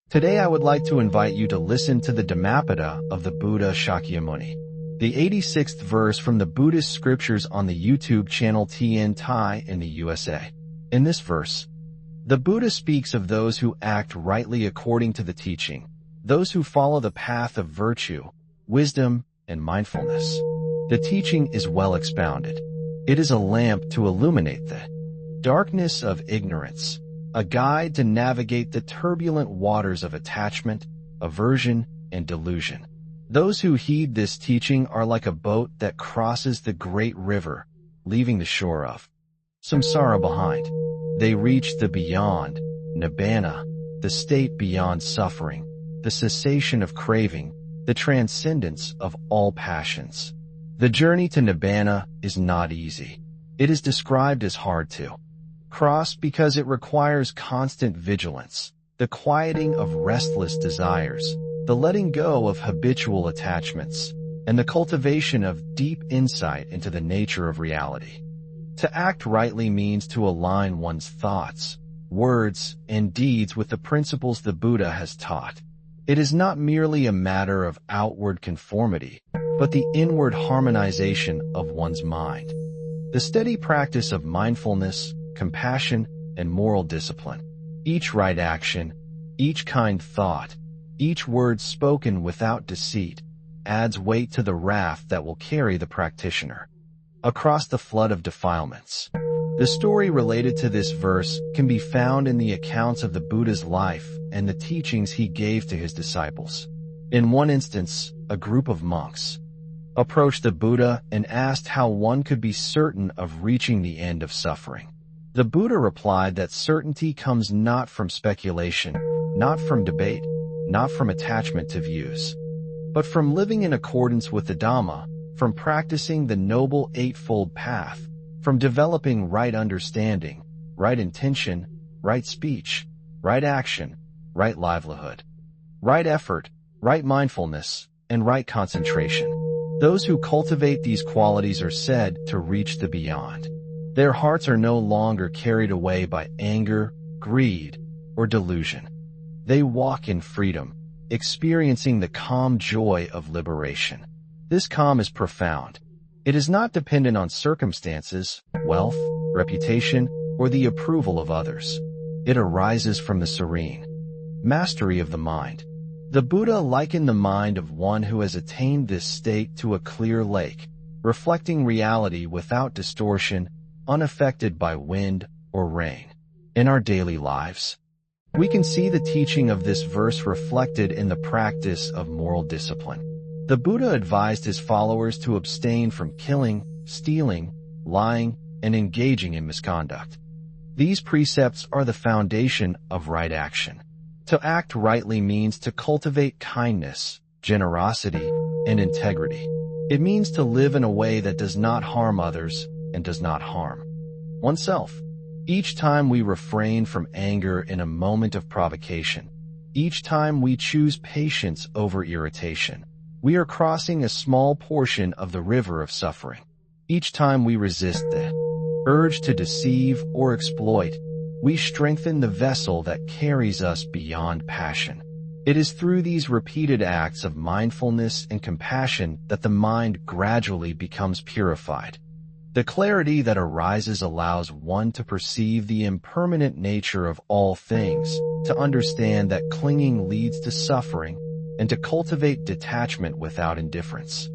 Today I would like to invite you to listen to the Dhammapada of the Buddha Shakyamuni, the 86th verse from the Buddhist scriptures on the YouTube channel TN Thai in the USA. In this verse, the Buddha speaks of those who act rightly according to the teaching, those who follow the path of virtue, wisdom, and mindfulness. The teaching is well expounded. It is a lamp to illuminate the darkness of ignorance, a guide to navigate the turbulent waters of attachment, aversion, and delusion. Those who heed this teaching are like a boat that crosses the great river, leaving the shore of samsara behind. They reach the beyond, nibbana, the state beyond suffering, the cessation of craving, the transcendence of all passions. The journey to nibbana is not easy. It is described as hard to cross because it requires constant vigilance, the quieting of restless desires, the letting go of habitual attachments, and the cultivation of deep insight into the nature of reality. To act rightly means to align one's thoughts, words, and deeds with the principles the Buddha has taught. It is not merely a matter of outward conformity, but the inward harmonization of one's mind. The steady practice of mindfulness, compassion, and moral discipline. Each right action, each kind thought, each word spoken without deceit, adds weight to the raft that will carry the practitioner across the flood of defilements. The story related to this verse can be found in the accounts of the Buddha's life and the teachings he gave to his disciples. In one instance, a group of monks approached the Buddha and asked how one could be certain of reaching the end of suffering. The Buddha replied that certainty comes not from speculation, not from debate, not from attachment to views, but from living in accordance with the Dhamma, from practicing the Noble Eightfold Path, from developing right understanding, right intention, right speech, right action, right livelihood, right effort, right mindfulness, and right concentration. Those who cultivate these qualities are said to reach the beyond. Their hearts are no longer carried away by anger, greed, or delusion. They walk in freedom, experiencing the calm joy of liberation. This calm is profound. It is not dependent on circumstances, wealth, reputation, or the approval of others. It arises from the serene mastery of the mind. The Buddha likened the mind of one who has attained this state to a clear lake, reflecting reality without distortion, unaffected by wind or rain. In our daily lives, we can see the teaching of this verse reflected in the practice of moral discipline. The Buddha advised his followers to abstain from killing, stealing, lying, and engaging in misconduct. These precepts are the foundation of right action. To act rightly means to cultivate kindness, generosity, and integrity. It means to live in a way that does not harm others and does not harm oneself. Each time we refrain from anger in a moment of provocation, each time we choose patience over irritation, we are crossing a small portion of the river of suffering. Each time we resist the urge to deceive or exploit, we strengthen the vessel that carries us beyond passion. It is through these repeated acts of mindfulness and compassion that the mind gradually becomes purified. The clarity that arises allows one to perceive the impermanent nature of all things, to understand that clinging leads to suffering, and to cultivate detachment without indifference,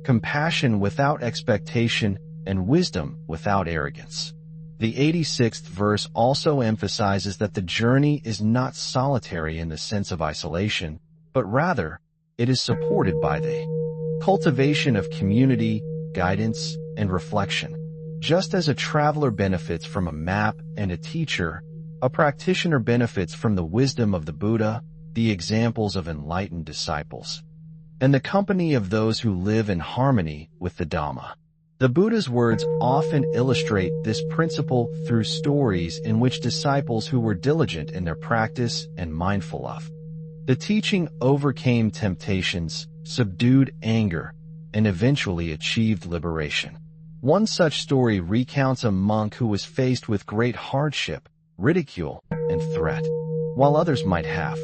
compassion without expectation, and wisdom without arrogance. The 86th verse also emphasizes that the journey is not solitary in the sense of isolation, but rather, it is supported by the cultivation of community, guidance, and reflection. Just as a traveler benefits from a map and a teacher, a practitioner benefits from the wisdom of the Buddha, the examples of enlightened disciples, and the company of those who live in harmony with the Dhamma. The Buddha's words often illustrate this principle through stories in which disciples who were diligent in their practice and mindful of the teaching overcame temptations, subdued anger, and eventually achieved liberation. One such story recounts a monk who was faced with great hardship, ridicule, and threat, while others might have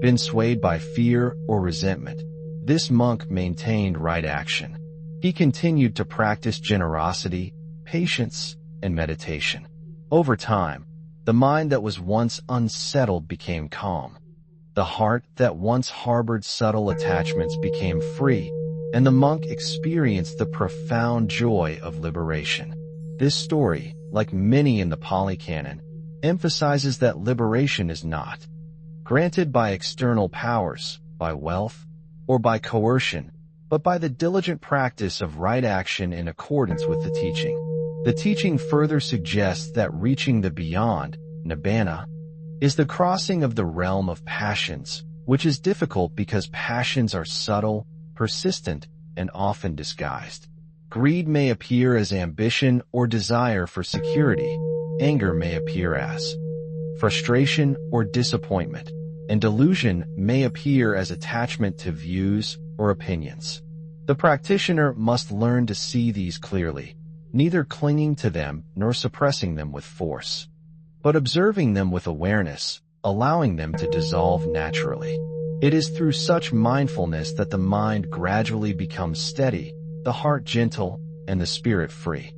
been swayed by fear or resentment, this monk maintained right action. He continued to practice generosity, patience, and meditation. Over time, the mind that was once unsettled became calm. The heart that once harbored subtle attachments became free, and the monk experienced the profound joy of liberation. This story, like many in the Pali Canon, emphasizes that liberation is not granted by external powers, by wealth, or by coercion, but by the diligent practice of right action in accordance with the teaching. The teaching further suggests that reaching the beyond, nibbana, is the crossing of the realm of passions, which is difficult because passions are subtle, persistent, and often disguised. Greed may appear as ambition or desire for security. Anger may appear as frustration or disappointment, and delusion may appear as attachment to views or opinions. The practitioner must learn to see these clearly, neither clinging to them nor suppressing them with force, but observing them with awareness, allowing them to dissolve naturally. It is through such mindfulness that the mind gradually becomes steady, the heart gentle, and the spirit free.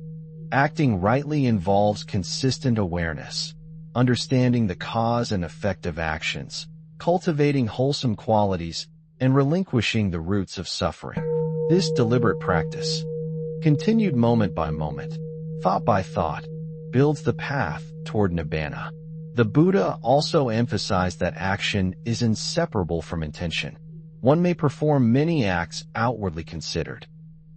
Acting rightly involves consistent awareness, understanding the cause and effect of actions, cultivating wholesome qualities, and relinquishing the roots of suffering. This deliberate practice, continued moment by moment, thought by thought, builds the path toward nibbana. The Buddha also emphasized that action is inseparable from intention. One may perform many acts outwardly considered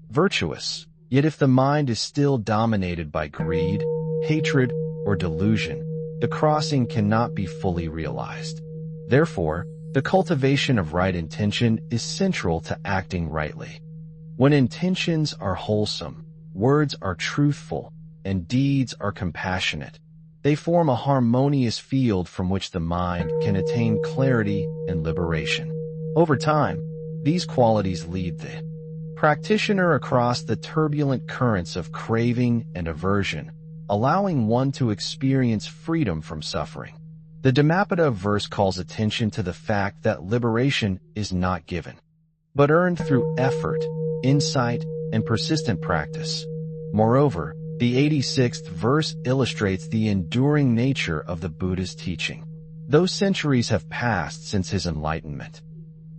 virtuous, yet if the mind is still dominated by greed, hatred, or delusion, the crossing cannot be fully realized. Therefore, the cultivation of right intention is central to acting rightly. When intentions are wholesome, words are truthful, and deeds are compassionate, they form a harmonious field from which the mind can attain clarity and liberation. Over time, these qualities lead the practitioner across the turbulent currents of craving and aversion, allowing one to experience freedom from suffering. The DHAMMAPADA verse calls attention to the fact that liberation is not given, but earned through effort, insight, and persistent practice. Moreover, the 86th verse illustrates the enduring nature of the Buddha's teaching. Though centuries have passed since his enlightenment,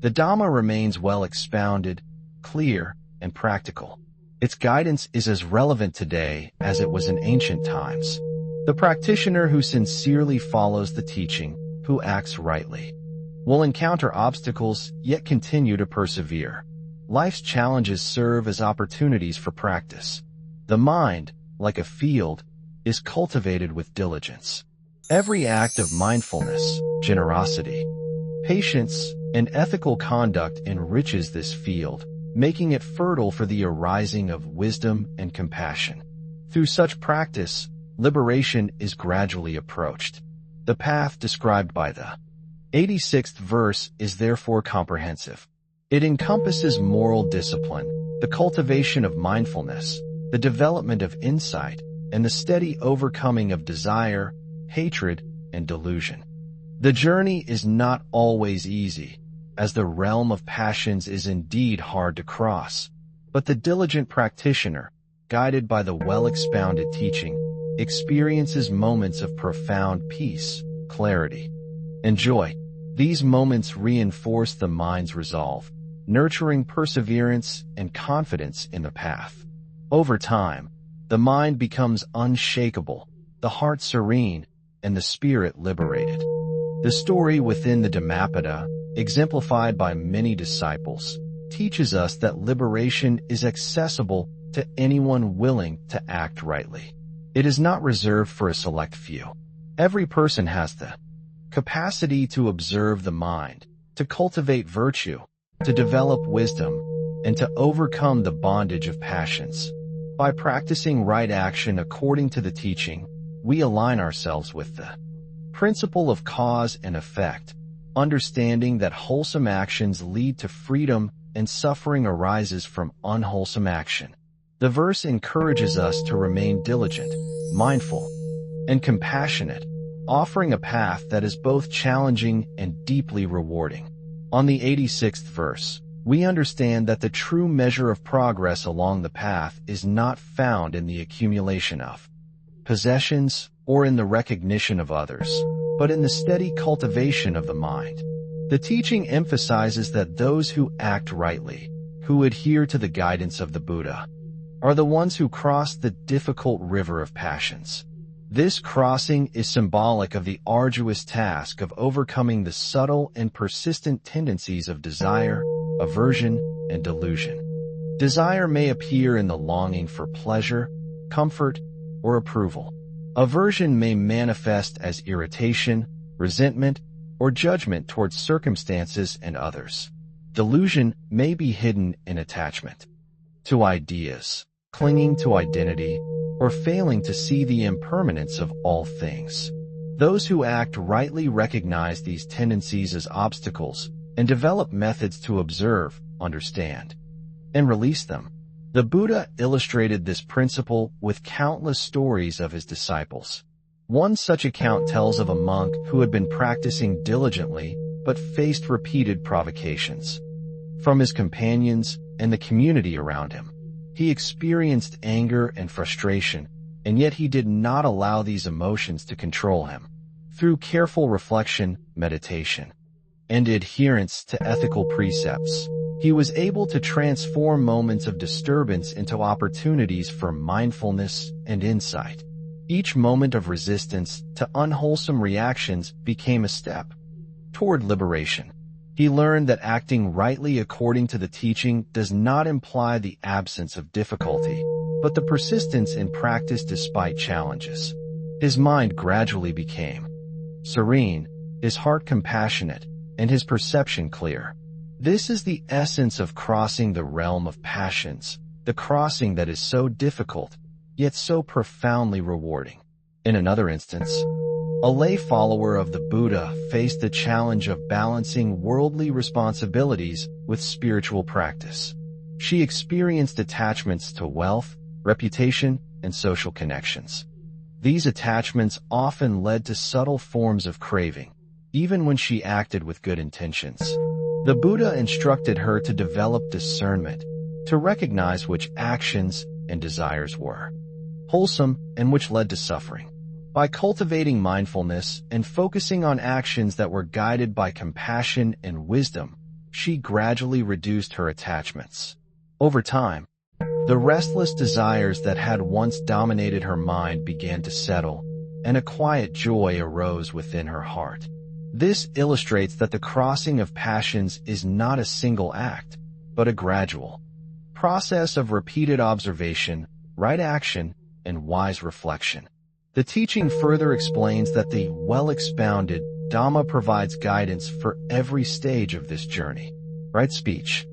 the Dhamma remains well expounded, clear, and practical. Its guidance is as relevant today as it was in ancient times. The practitioner who sincerely follows the teaching, who acts rightly, will encounter obstacles yet continue to persevere. Life's challenges serve as opportunities for practice. The mind, like a field, is cultivated with diligence. Every act of mindfulness, generosity, patience, and ethical conduct enriches this field, making it fertile for the arising of wisdom and compassion. Through such practice, liberation is gradually approached. The path described by the 86th verse is therefore comprehensive. It encompasses moral discipline, the cultivation of mindfulness, the development of insight, and the steady overcoming of desire, hatred, and delusion. The journey is not always easy, as the realm of passions is indeed hard to cross, but the diligent practitioner, guided by the well-expounded teaching, experiences moments of profound peace, clarity, and joy. These moments reinforce the mind's resolve, nurturing perseverance and confidence in the path. Over time, the mind becomes unshakable, the heart serene, and the spirit liberated. The story within the DHAMMAPADA, exemplified by many disciples, teaches us that liberation is accessible to anyone willing to act rightly. It is not reserved for a select few. Every person has the capacity to observe the mind, to cultivate virtue, to develop wisdom, and to overcome the bondage of passions. By practicing right action according to the teaching, we align ourselves with the principle of cause and effect, understanding that wholesome actions lead to freedom and suffering arises from unwholesome action. The verse encourages us to remain diligent, mindful, and compassionate, offering a path that is both challenging and deeply rewarding. On the 86th verse, we understand that the true measure of progress along the path is not found in the accumulation of possessions or in the recognition of others, but in the steady cultivation of the mind. The teaching emphasizes that those who act rightly, who adhere to the guidance of the Buddha, are the ones who cross the difficult river of passions. This crossing is symbolic of the arduous task of overcoming the subtle and persistent tendencies of desire, aversion, and delusion. Desire may appear in the longing for pleasure, comfort, or approval. Aversion may manifest as irritation, resentment, or judgment towards circumstances and others. Delusion may be hidden in attachment to ideas, clinging to identity, or failing to see the impermanence of all things. Those who act rightly recognize these tendencies as obstacles and develop methods to observe, understand, and release them. The Buddha illustrated this principle with countless stories of his disciples. One such account tells of a monk who had been practicing diligently but faced repeated provocations from his companions and the community around him. He experienced anger and frustration, and yet he did not allow these emotions to control him. Through careful reflection, meditation, and adherence to ethical precepts, he was able to transform moments of disturbance into opportunities for mindfulness and insight. Each moment of resistance to unwholesome reactions became a step toward liberation. He learned that acting rightly according to the teaching does not imply the absence of difficulty, but the persistence in practice despite challenges. His mind gradually became serene, his heart compassionate, and his perception clear. This is the essence of crossing the realm of passions, the crossing that is so difficult, yet so profoundly rewarding. In another instance, a lay follower of the Buddha faced the challenge of balancing worldly responsibilities with spiritual practice. She experienced attachments to wealth, reputation, and social connections. These attachments often led to subtle forms of craving, even when she acted with good intentions. The Buddha instructed her to develop discernment, to recognize which actions and desires were wholesome and which led to suffering. By cultivating mindfulness and focusing on actions that were guided by compassion and wisdom, she gradually reduced her attachments. Over time, the restless desires that had once dominated her mind began to settle, and a quiet joy arose within her heart. This illustrates that the crossing of passions is not a single act, but a gradual process of repeated observation, right action, and wise reflection. The teaching further explains that the well-expounded Dhamma provides guidance for every stage of this journey. Right speech,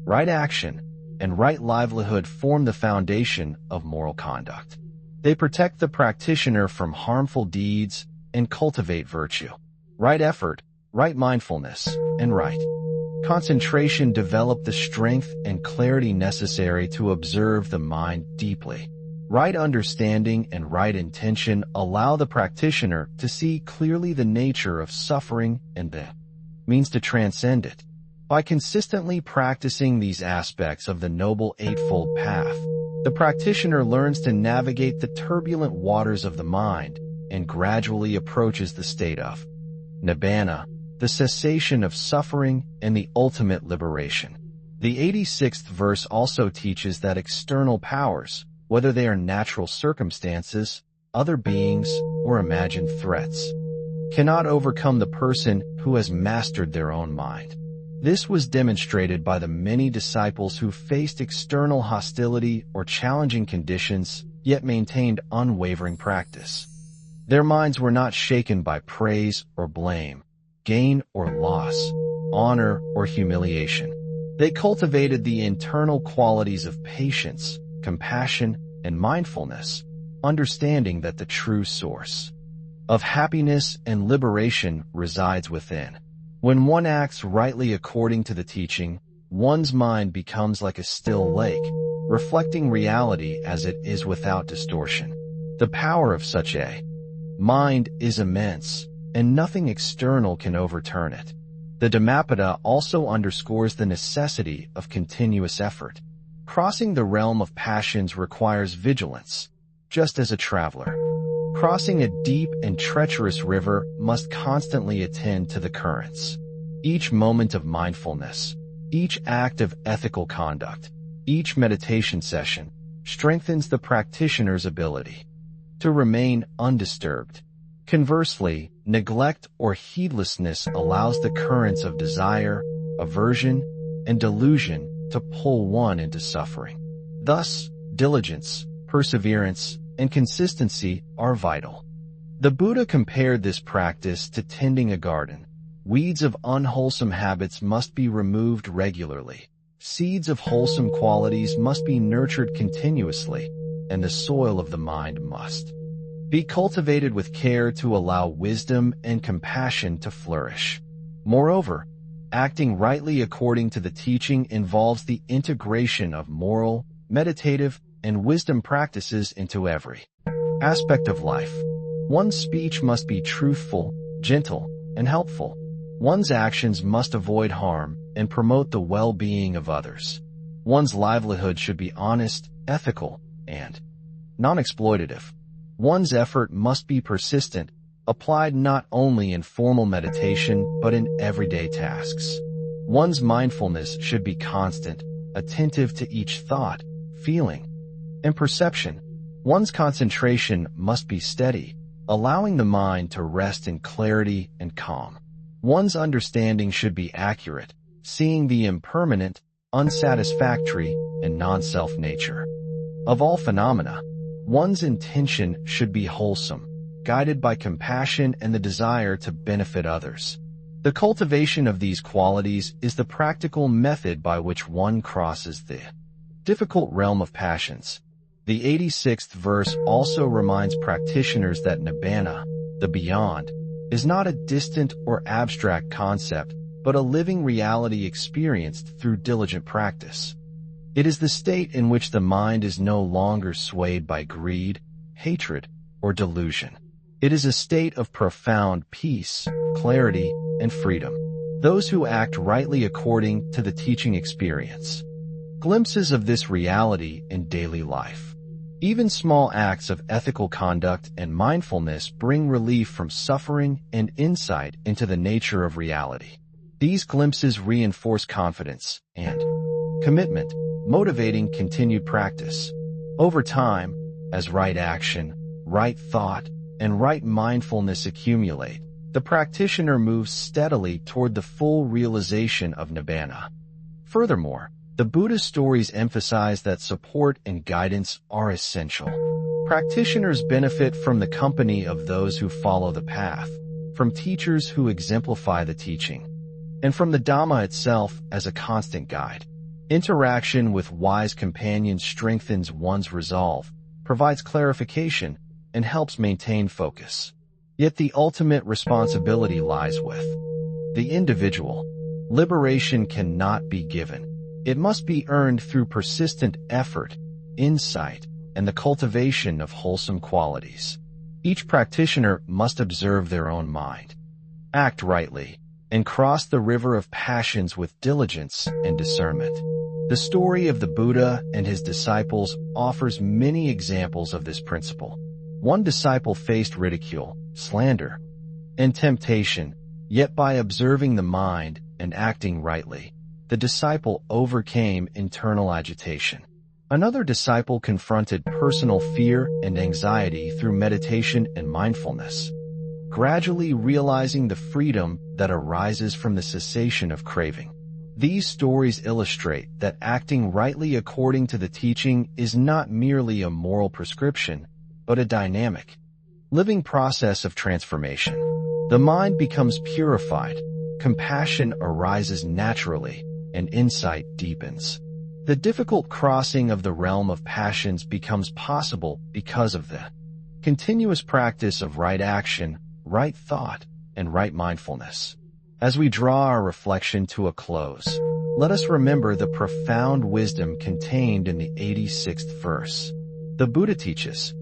right action, and right livelihood form the foundation of moral conduct. They protect the practitioner from harmful deeds and cultivate virtue. Right effort, right mindfulness, and right concentration develop the strength and clarity necessary to observe the mind deeply. Right understanding and right intention allow the practitioner to see clearly the nature of suffering and the means to transcend it. By consistently practicing these aspects of the Noble Eightfold Path, the practitioner learns to navigate the turbulent waters of the mind and gradually approaches the state of nibbana, the cessation of suffering and the ultimate liberation. The 86th verse also teaches that external powers, whether they are natural circumstances, other beings, or imagined threats, cannot overcome the person who has mastered their own mind. This was demonstrated by the many disciples who faced external hostility or challenging conditions, yet maintained unwavering practice. Their minds were not shaken by praise or blame, gain or loss, honor or humiliation. They cultivated the internal qualities of patience, compassion, and mindfulness, understanding that the true source of happiness and liberation resides within. When one acts rightly according to the teaching, one's mind becomes like a still lake, reflecting reality as it is without distortion. The power of such a mind is immense, and nothing external can overturn it. The Dhammapada also underscores the necessity of continuous effort. Crossing the realm of passions requires vigilance, just as a traveler crossing a deep and treacherous river must constantly attend to the currents. Each moment of mindfulness, each act of ethical conduct, each meditation session strengthens the practitioner's ability to remain undisturbed. Conversely, neglect or heedlessness allows the currents of desire, aversion, and delusion to pull one into suffering. Thus, diligence, perseverance, and consistency are vital. The Buddha compared this practice to tending a garden. Weeds of unwholesome habits must be removed regularly. Seeds of wholesome qualities must be nurtured continuously, and the soil of the mind must be cultivated with care to allow wisdom and compassion to flourish. Moreover, acting rightly according to the teaching involves the integration of moral, meditative, and wisdom practices into every aspect of life. One's speech must be truthful, gentle, and helpful. One's actions must avoid harm and promote the well-being of others. One's livelihood should be honest, ethical, and non-exploitative. One's effort must be persistent, applied not only in formal meditation but in everyday tasks. One's mindfulness should be constant, attentive to each thought, feeling, and perception. One's concentration must be steady, allowing the mind to rest in clarity and calm. One's understanding should be accurate, seeing the impermanent, unsatisfactory, and non-self nature of all phenomena. One's intention should be wholesome, guided by compassion and the desire to benefit others. The cultivation of these qualities is the practical method by which one crosses the difficult realm of passions. The 86th verse also reminds practitioners that nibbana, the beyond, is not a distant or abstract concept, but a living reality experienced through diligent practice. It is the state in which the mind is no longer swayed by greed, hatred, or delusion. It is a state of profound peace, clarity, and freedom. Those who act rightly according to the teaching experience glimpses of this reality in daily life. Even small acts of ethical conduct and mindfulness bring relief from suffering and insight into the nature of reality. These glimpses reinforce confidence and commitment, motivating continued practice. Over time, as right action, right thought, and right mindfulness accumulate, the practitioner moves steadily toward the full realization of nibbana. Furthermore, the Buddha's stories emphasize that support and guidance are essential. Practitioners benefit from the company of those who follow the path, from teachers who exemplify the teaching, and from the Dhamma itself as a constant guide. Interaction with wise companions strengthens one's resolve, provides clarification, and helps maintain focus. Yet the ultimate responsibility lies with the individual. Liberation cannot be given. It must be earned through persistent effort, insight, and the cultivation of wholesome qualities. Each practitioner must observe their own mind, act rightly, and cross the river of passions with diligence and discernment. The story of the Buddha and his disciples offers many examples of this principle. One disciple faced ridicule, slander, and temptation, yet by observing the mind and acting rightly, the disciple overcame internal agitation. Another disciple confronted personal fear and anxiety through meditation and mindfulness, gradually realizing the freedom that arises from the cessation of craving. These stories illustrate that acting rightly according to the teaching is not merely a moral prescription, but a dynamic, living process of transformation. The mind becomes purified, compassion arises naturally, and insight deepens. The difficult crossing of the realm of passions becomes possible because of the continuous practice of right action, right thought, and right mindfulness. As we draw our reflection to a close, let us remember the profound wisdom contained in the 86th verse. The Buddha teaches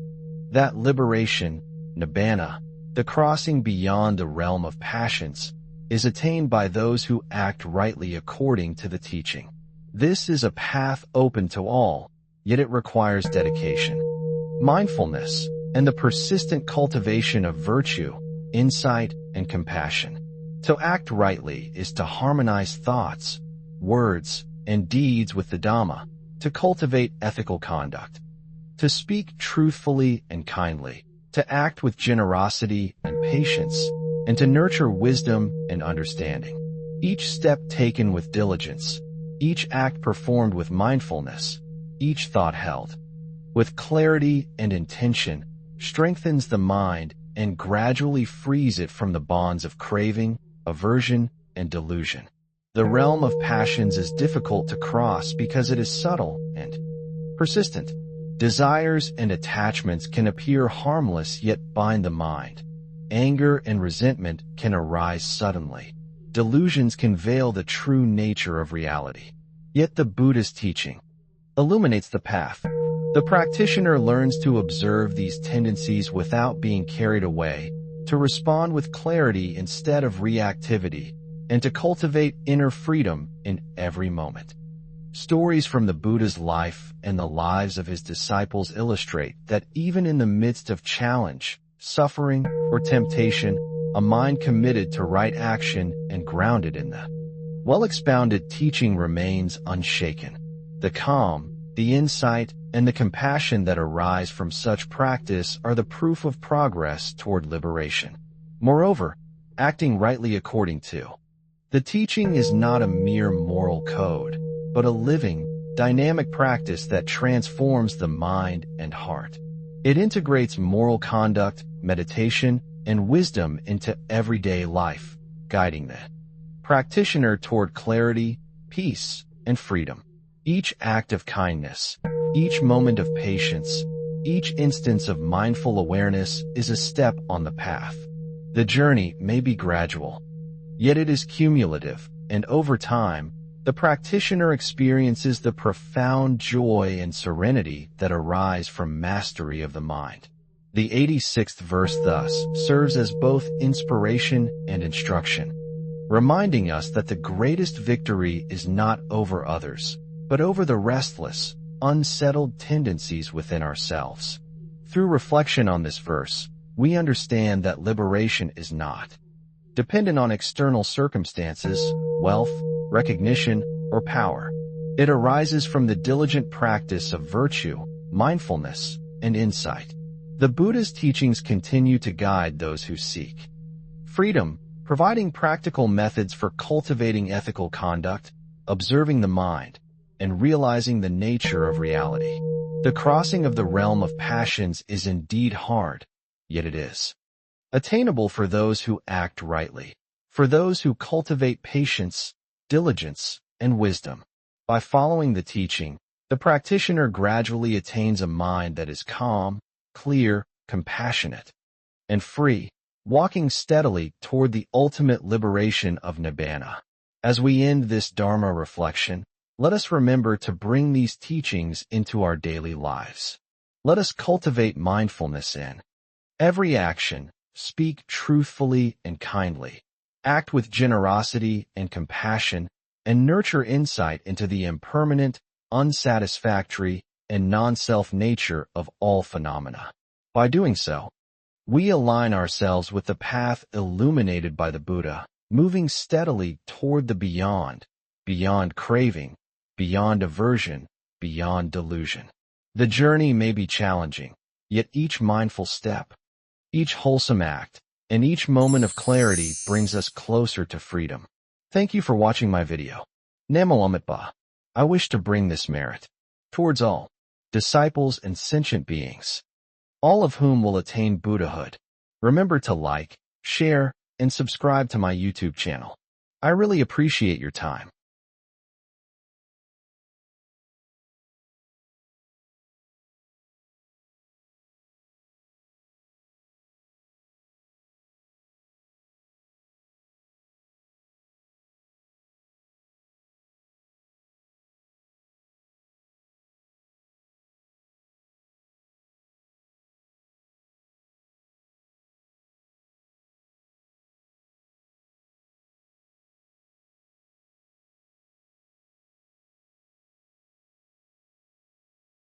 that liberation, Nibbana, the crossing beyond the realm of passions, is attained by those who act rightly according to the teaching. This is a path open to all, yet it requires dedication, mindfulness, and the persistent cultivation of virtue, insight, and compassion. To act rightly is to harmonize thoughts, words, and deeds with the Dhamma, to cultivate ethical conduct, to speak truthfully and kindly, to act with generosity and patience, and to nurture wisdom and understanding. Each step taken with diligence, each act performed with mindfulness, each thought held with clarity and intention strengthens the mind and gradually frees it from the bonds of craving, aversion, and delusion. The realm of passions is difficult to cross because it is subtle and persistent. Desires and attachments can appear harmless yet bind the mind. Anger and resentment can arise suddenly. Delusions can veil the true nature of reality. Yet the Buddha's teaching illuminates the path. The practitioner learns to observe these tendencies without being carried away, to respond with clarity instead of reactivity, and to cultivate inner freedom in every moment. Stories from the Buddha's life and the lives of his disciples illustrate that even in the midst of challenge, suffering, or temptation, a mind committed to right action and grounded in the well-expounded teaching remains unshaken. The calm, the insight, and the compassion that arise from such practice are the proof of progress toward liberation. Moreover, acting rightly according to the teaching is not a mere moral code, but a living, dynamic practice that transforms the mind and heart. It integrates moral conduct, meditation, and wisdom into everyday life, guiding the practitioner toward clarity, peace, and freedom. Each act of kindness, each moment of patience, each instance of mindful awareness is a step on the path. The journey may be gradual, yet it is cumulative, and over time, the practitioner experiences the profound joy and serenity that arise from mastery of the mind. The 86th verse thus serves as both inspiration and instruction, reminding us that the greatest victory is not over others, but over the restless, unsettled tendencies within ourselves. Through reflection on this verse, we understand that liberation is not dependent on external circumstances, wealth, recognition, or power. It arises from the diligent practice of virtue, mindfulness, and insight. The Buddha's teachings continue to guide those who seek freedom, providing practical methods for cultivating ethical conduct, observing the mind, and realizing the nature of reality. The crossing of the realm of passions is indeed hard, yet it is attainable for those who act rightly, for those who cultivate patience, diligence, and wisdom. By following the teaching, the practitioner gradually attains a mind that is calm, clear, compassionate, and free, walking steadily toward the ultimate liberation of Nibbana. As we end this Dharma reflection, let us remember to bring these teachings into our daily lives. Let us cultivate mindfulness in every action, speak truthfully and kindly, act with generosity and compassion, and nurture insight into the impermanent, unsatisfactory, and non-self nature of all phenomena. By doing so, we align ourselves with the path illuminated by the Buddha, moving steadily toward the beyond craving, beyond aversion, beyond delusion. The journey may be challenging, yet each mindful step, each wholesome act, and each moment of clarity brings us closer to freedom. Thank you for watching my video. DHAMMAPADA. I wish to bring this merit towards all disciples and sentient beings, all of whom will attain Buddhahood. Remember to like, share, and subscribe to my YouTube channel. I really appreciate your time.